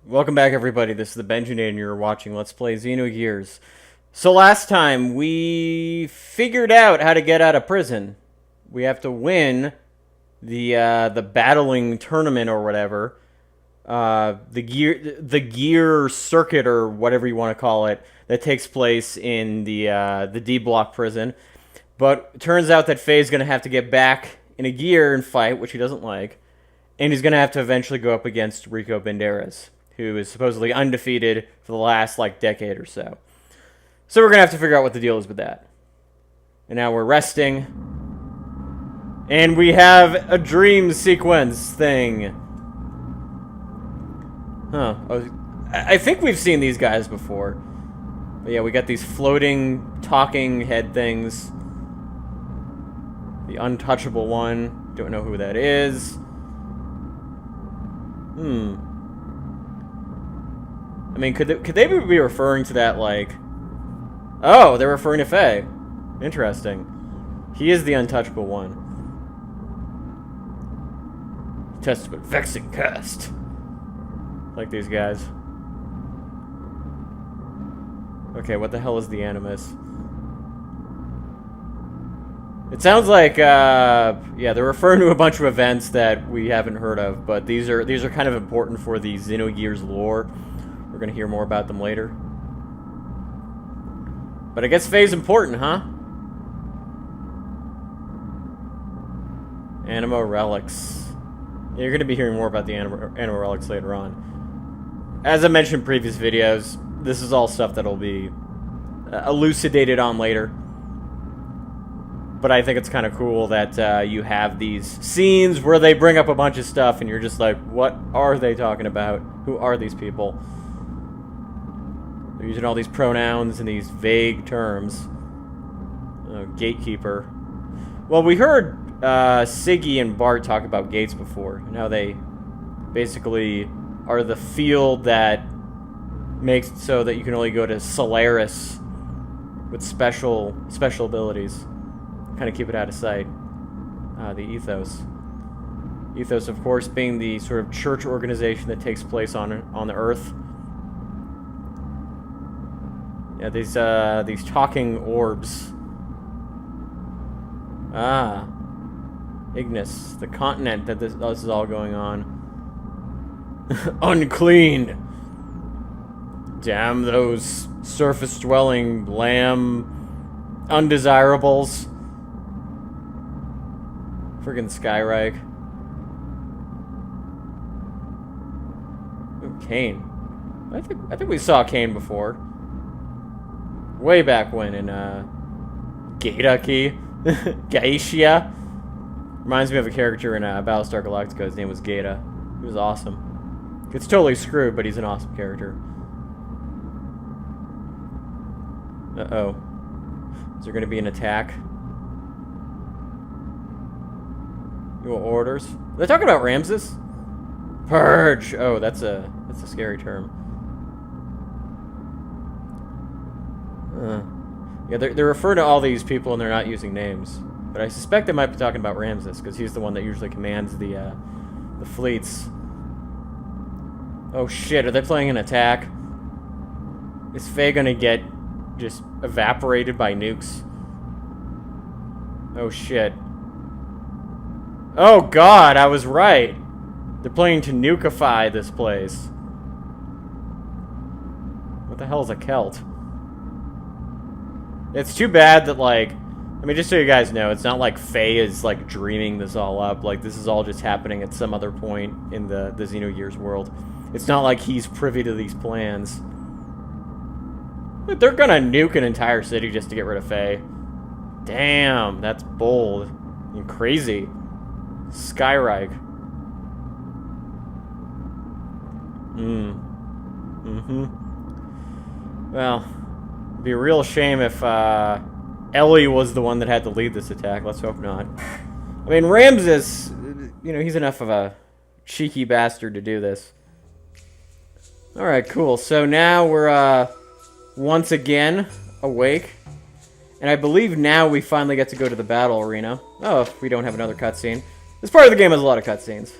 Welcome back, everybody. This is the Benjamin, and you're watching Let's Play Xenogears. So last time, we figured out how to get out of prison. We have to win the battling tournament or whatever. The gear circuit or whatever you want to call it that takes place in the D block prison. But it turns out that Faye's going to have to get back in a gear and fight, which he doesn't like. And he's going to have to eventually go up against Rico Banderas, who is supposedly undefeated for the last, decade or so. So we're going to have to figure out what the deal is with that. And now we're resting. And we have a dream sequence thing. Huh. I think we've seen these guys before. But yeah, we got these floating, talking head things. The untouchable one. Don't know who that is. I mean, could they be referring to that, Oh, they're referring to Faye. Interesting. He is the untouchable one. Testament vexing cast. Like these guys. Okay, what the hell is the Animus? It sounds like, yeah, they're referring to a bunch of events that we haven't heard of, but these are kind of important for the Xenogears lore. We're gonna hear more about them later. But I guess Faye's important, huh? Animo relics. Yeah, you're gonna be hearing more about the animo relics later on. As I mentioned in previous videos, this is all stuff that'll be elucidated on later. But I think it's kind of cool that you have these scenes where they bring up a bunch of stuff and you're just like, what are they talking about? Who are these people? They're using all these pronouns and these vague terms. Gatekeeper. Well, we heard Siggy and Bart talk about gates before, and how they basically are the field that makes it so that you can only go to Solaris with special abilities. Kind of keep it out of sight. The Ethos. Ethos, of course, being the sort of church organization that takes place on the Earth. Yeah, these talking orbs. Ah, Ignis, the continent that this is all going on. Unclean. Damn those surface-dwelling lamb undesirables. Friggin' Skyreich. Ooh, Kane. I think we saw Kane before. Way back when in Gaeta. Gaetia. Reminds me of a character in Battlestar Galactica. His name was Gaeta. He was awesome. Gets totally screwed, but he's an awesome character. Uh-oh. Is there gonna be an attack? Your orders? Are they talking about Ramses? Purge! Oh, that's a scary term. Yeah, they're referring to all these people and they're not using names. But I suspect they might be talking about Ramses, because he's the one that usually commands the fleets. Oh shit, are they playing an attack? Is Faye gonna get just evaporated by nukes? Oh shit. Oh god, I was right. They're planning to nukeify this place. What the hell is a Celt? It's too bad that, I mean, just so you guys know, it's not like Faye is, dreaming this all up. This is all just happening at some other point in the Xenogears world. It's not like he's privy to these plans. They're gonna nuke an entire city just to get rid of Faye. Damn, that's bold and crazy. Skyreich. Well, it'd be a real shame if Ellie was the one that had to lead this attack. Let's hope not. I mean, Ramses, he's enough of a cheeky bastard to do this. Alright, cool. So now we're once again awake. And I believe now we finally get to go to the battle arena. Oh, if we don't have another cutscene. This part of the game has a lot of cutscenes.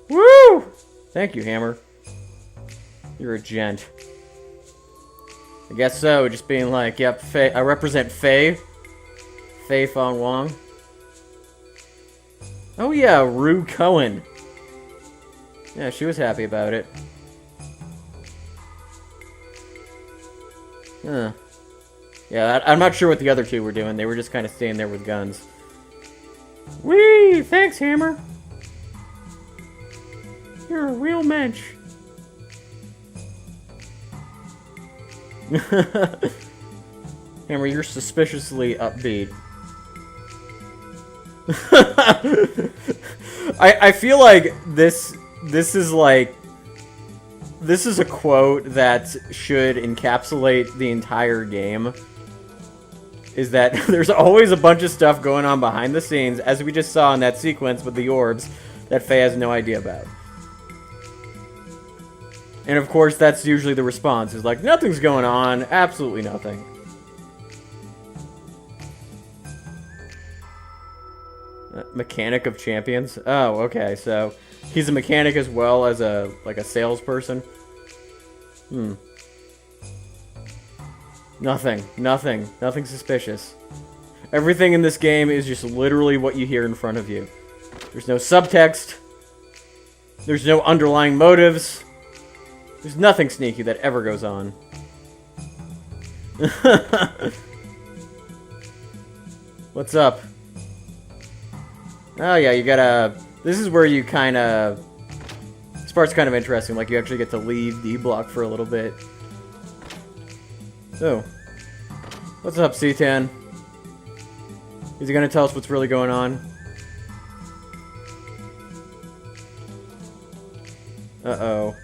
Woo! Thank you, Hammer. You're a gent. I guess so, just being like, yep, Faye, I represent Faye. Faye Fong Wong. Oh yeah, Rue Cohen. Yeah, she was happy about it. Huh. Yeah, I'm not sure what the other two were doing. They were just kind of staying there with guns. Whee! Thanks, Hammer. You're a real mensch. Hammer, you're suspiciously upbeat. I feel like this is like... This is a quote that should encapsulate the entire game. Is that there's always a bunch of stuff going on behind the scenes, as we just saw in that sequence with the orbs, that Faye has no idea about. And of course, that's usually the response, is like, nothing's going on, absolutely nothing. Mechanic of Champions? Oh, okay, so he's a mechanic as well as a salesperson. Nothing suspicious. Everything in this game is just literally what you hear in front of you. There's no subtext. There's no underlying motives. There's nothing sneaky that ever goes on. What's up? Oh yeah, you gotta... This is where you kinda... This part's kind of interesting, like you actually get to leave D-Block for a little bit. So, what's up, C10? Is he gonna tell us what's really going on? Uh-oh.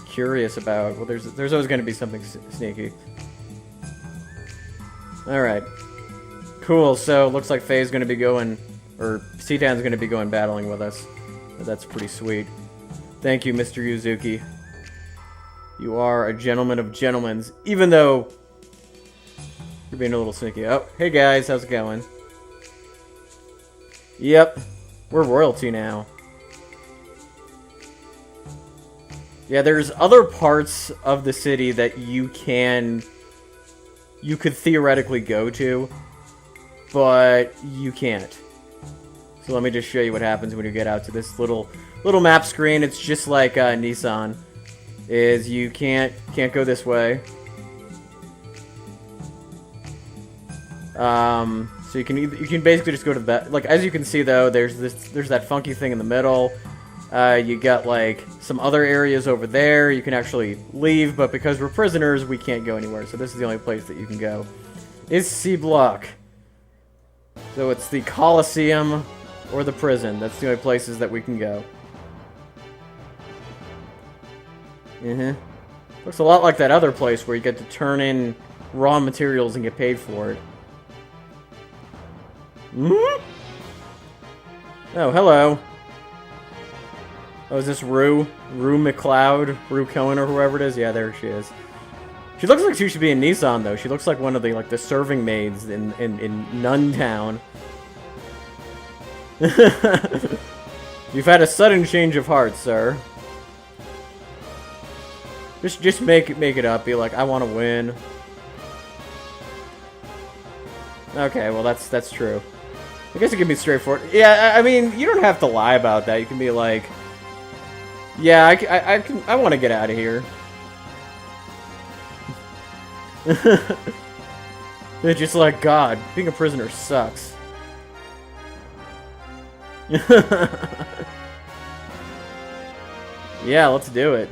Curious about... Well, there's always gonna be something sneaky. Alright. Cool, so looks like Faye's gonna be going... Or C10's gonna be going battling with us. That's pretty sweet. Thank you, Mr. Yuzuki. You are a gentleman of gentlemen, even though you're being a little sneaky. Oh, hey guys, how's it going? Yep, we're royalty now. Yeah, there's other parts of the city that you could theoretically go to, but you can't. So let me just show you what happens when you get out to this little map screen. It's just like Nissan. Is you can't go this way. So you can basically just go to that. Like, as you can see though, there's that funky thing in the middle. You got like some other areas over there. You can actually leave, but because we're prisoners, we can't go anywhere. So this is the only place that you can go. Is C Block. So it's the Coliseum or the prison. That's the only places that we can go. Looks a lot like that other place where you get to turn in raw materials and get paid for it. Oh, hello. Oh, is this Rue? Rue McLeod? Rue Cohen or whoever it is? Yeah, there she is. She looks like she should be in Nissan, though. She looks like one of the, the serving maids in Nun Town. You've had a sudden change of heart, sir. Just make it up. Be like, I want to win. Okay, well that's true. I guess it can be straightforward. Yeah, I mean, you don't have to lie about that. You can be like, yeah, I want to get out of here. They're just like, God, being a prisoner sucks. Yeah, let's do it.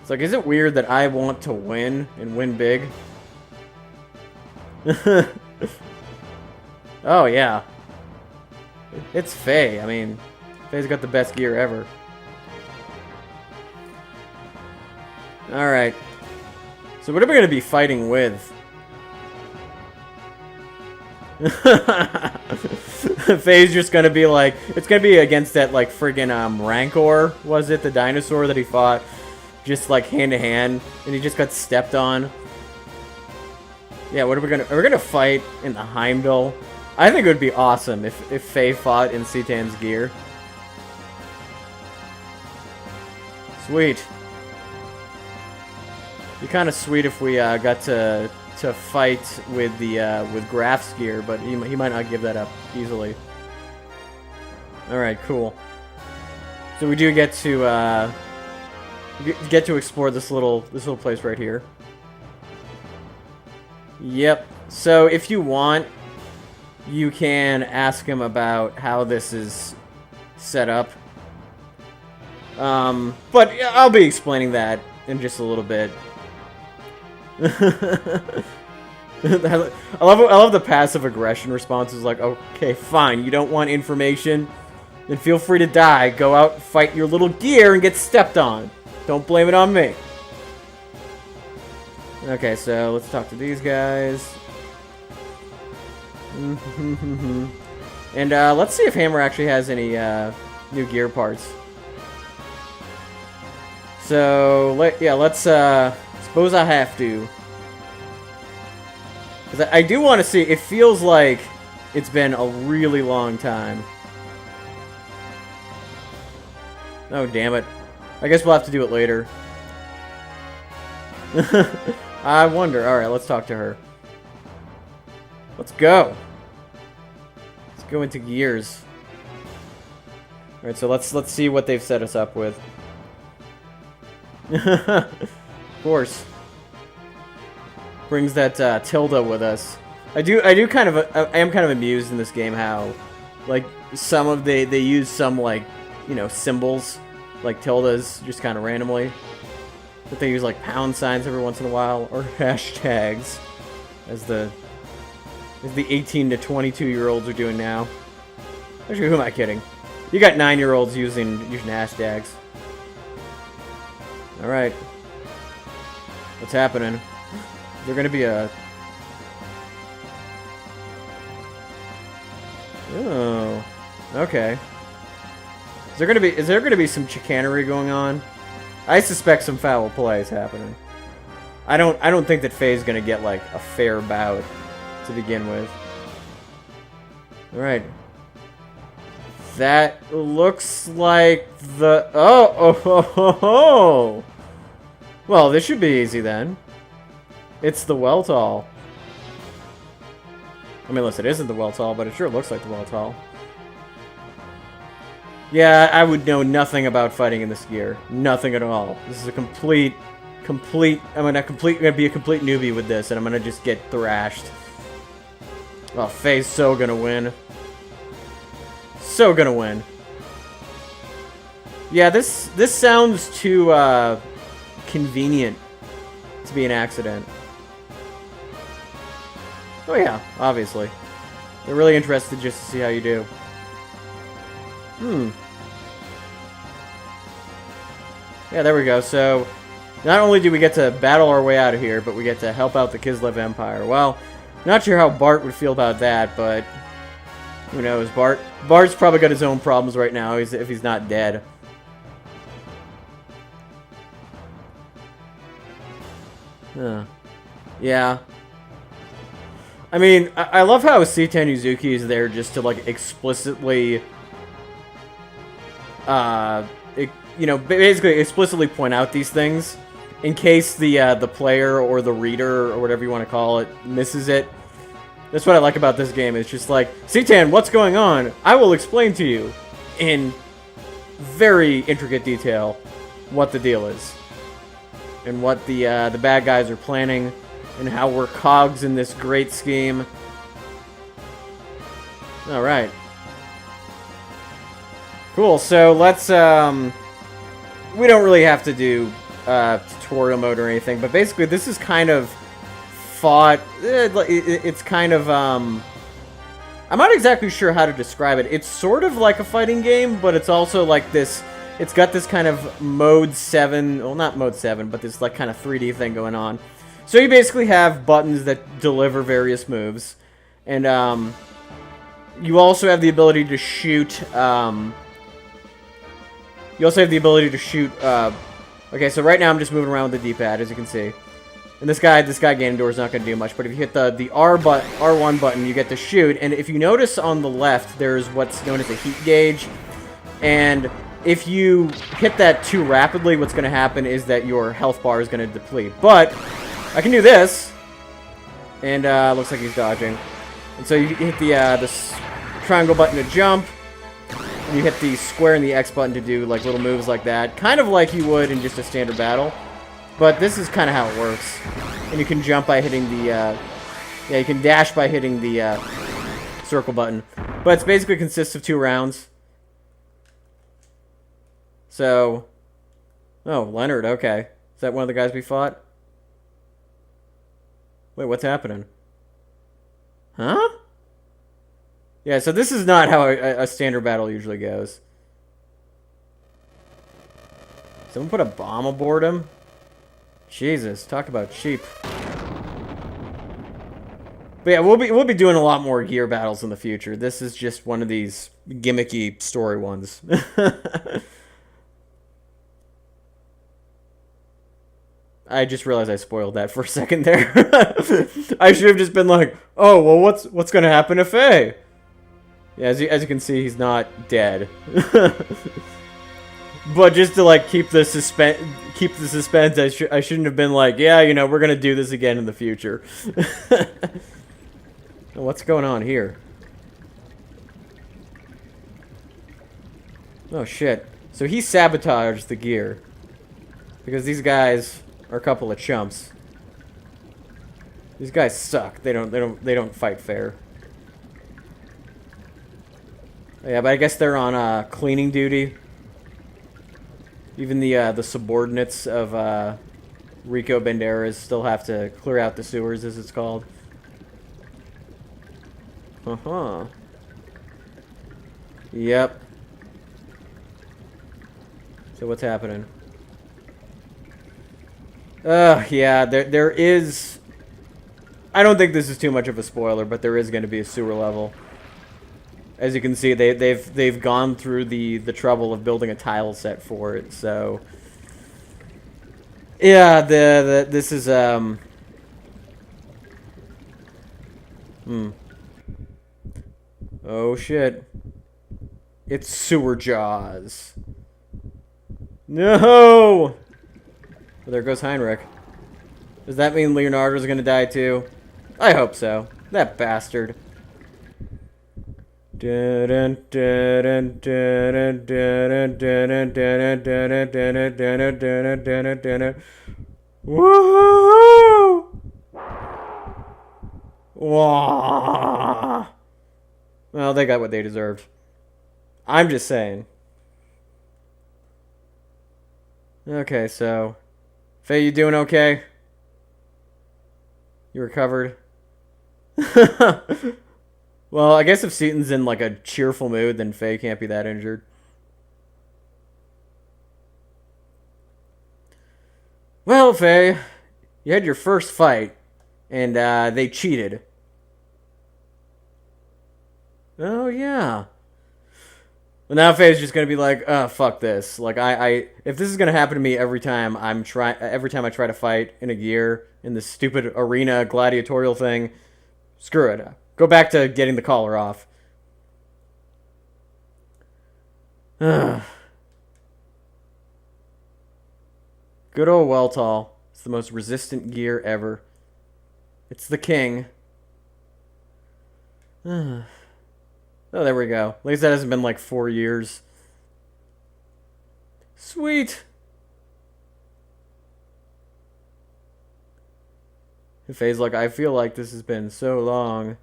It's like, is it weird that I want to win and win big? Oh, yeah. It's Faye. I mean, Faye's got the best gear ever. Alright. So what are we going to be fighting with? Faye's just going to be like... It's going to be against that, like, friggin' Rancor, was it? The dinosaur that he fought. Just, like, hand-to-hand. And he just got stepped on. Yeah, what are we going to... Are we going to fight in the Heimdall? I think it would be awesome if Faye fought in C-Tan's gear. Sweet. Be kind of sweet if we got to fight with the with Graf's gear, but he might not give that up easily. All right, cool. So we do get to explore this little place right here. Yep. So if you want, you can ask him about how this is set up. But I'll be explaining that in just a little bit. I love the passive aggression responses. Like, okay, fine, you don't want information, then feel free to die. Go out and fight your little gear and get stepped on. Don't blame it on me. Okay, so let's talk to these guys. And let's see if Hammer actually has any new gear parts. So let's suppose I have to. 'Cause I do want to see. It feels like it's been a really long time. Oh, damn it. I guess we'll have to do it later. I wonder. Alright, let's talk to her. Let's go. Let's go into Gears. Alright, so let's see what they've set us up with. Of course. Brings that tilde with us. I am kind of amused in this game how, like, they use some, like, you know, symbols, like tildes, just kind of randomly. But they use, like, pound signs every once in a while, or hashtags, as the 18 to 22-year-olds are doing now. Actually, who am I kidding? You got 9-year-olds using hashtags. All right, what's happening? Is there gonna be a? Oh, okay. Is there gonna be some chicanery going on? I suspect some foul play is happening. I don't think that Faye's gonna get like a fair bout to begin with. All right. That looks like the... Oh! Well, this should be easy then. It's the Weltall. I mean, unless it isn't the Weltall, but it sure looks like the Weltall. Yeah, I would know nothing about fighting in this gear. Nothing at all. This is a complete... I'm gonna be a complete newbie with this, and I'm gonna just get thrashed. Oh, Faye's so gonna win. So gonna win. Yeah, this sounds too convenient to be an accident. Oh yeah, obviously. They're really interested just to see how you do. Yeah, there we go. So, not only do we get to battle our way out of here, but we get to help out the Kislev Empire. Well, not sure how Bart would feel about that, but who knows? Bart's probably got his own problems right now if he's not dead. Yeah. I mean, I love how Seitan Yuzuki is there just to, like, explicitly, basically explicitly point out these things in case the player or the reader or whatever you want to call it misses it. That's what I like about this game. It's just like, Seitan, what's going on? I will explain to you in very intricate detail what the deal is and what the bad guys are planning and how we're cogs in this great scheme. All right. Cool. So let's we don't really have to do tutorial mode or anything, but basically this is kind of it's kind of I'm not exactly sure how to describe it. It's sort of like a fighting game, but it's also like this. It's got this kind of mode 7, well, not mode 7, but this like kind of 3D thing going on. So you basically have buttons that deliver various moves, and you also have the ability to shoot. You also have the ability to shoot. Okay, so right now I'm just moving around with the D-pad, as you can see. And this guy Ganondorf is not going to do much, but if you hit the R1 button, you get to shoot. And if you notice on the left, there's what's known as a heat gauge. And if you hit that too rapidly, what's going to happen is that your health bar is going to deplete. But I can do this, and looks like he's dodging. And so you hit the triangle button to jump, and you hit the square and the X button to do like little moves like that, kind of like you would in just a standard battle. But this is kind of how it works. And you can jump by hitting the, yeah, you can dash by hitting the circle button. But it basically consists of 2 rounds. So, oh, Leonard, okay. Is that one of the guys we fought? Wait, what's happening? Huh? Yeah, so this is not how a standard battle usually goes. Someone put a bomb aboard him? Jesus, talk about cheap. But yeah, we'll be doing a lot more gear battles in the future. This is just one of these gimmicky story ones. I just realized I spoiled that for a second there. I should have just been like, "Oh, well, what's gonna happen to Faye?" Yeah, as you can see, he's not dead. But just to like keep the suspense, I shouldn't have been like, "Yeah, you know, we're gonna do this again in the future." What's going on here? Oh shit! So he sabotaged the gear because these guys are a couple of chumps. These guys suck. They don't fight fair. Yeah, but I guess they're on cleaning duty. Even the subordinates of Rico Banderas still have to clear out the sewers, as it's called. Uh-huh. Yep. So what's happening? Yeah, there is... I don't think this is too much of a spoiler, but there is going to be a sewer level. As you can see, they've gone through the trouble of building a tile set for it, so... Yeah, this is, Oh, shit. It's Sewer Jaws. No! Well, there goes Heinrich. Does that mean Leonardo's gonna die too? I hope so. That bastard. Woohoo! Wah! Well, they got what they deserved. I'm just saying. Okay, so... Faye, you doing okay? You recovered? Well, I guess if Seaton's in, like, a cheerful mood, then Faye can't be that injured. Well, Faye, you had your first fight, and, they cheated. Oh, yeah. Well, now Faye's just gonna be like, oh, fuck this. Like, if this is gonna happen to me every time I try to fight in a gear in this stupid arena gladiatorial thing, screw it. Go back to getting the collar off. Good old Weltall. It's the most resistant gear ever. It's the king. Oh, there we go. At least that hasn't been like 4 years. Sweet. And Faye's like, I feel like this has been so long.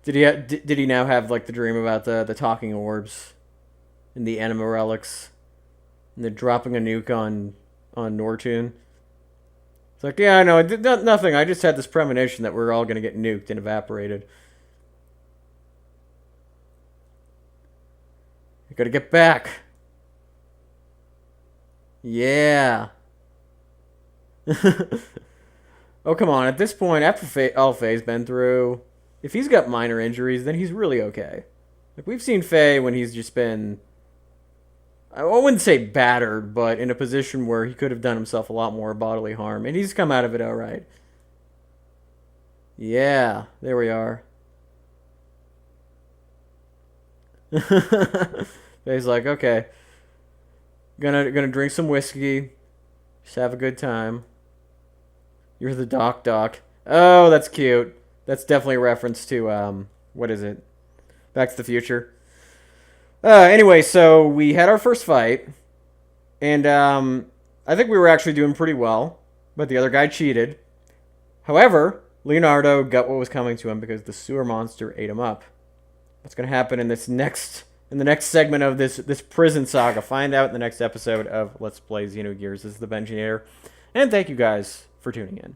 Did he now have like the dream about the talking orbs and the anima relics and the dropping a nuke on Nortune? It's like, yeah, I know, I did nothing. I just had this premonition that we're all gonna get nuked and evaporated. I gotta get back. Yeah. Oh, come on. At this point, after all Faye's been through, if he's got minor injuries, then he's really okay. Like, we've seen Faye when he's just been... I wouldn't say battered, but in a position where he could have done himself a lot more bodily harm. And he's come out of it all right. Yeah, there we are. Faye's like, okay, gonna drink some whiskey, just have a good time. You're the Doc. Oh, that's cute. That's definitely a reference to what is it? Back to the Future. Anyway, so we had our first fight, and I think we were actually doing pretty well, but the other guy cheated. However, Leonardo got what was coming to him because the sewer monster ate him up. What's going to happen in the next segment of this prison saga? Find out in the next episode of Let's Play Xenogears. This is the Benjinator, and thank you guys for tuning in.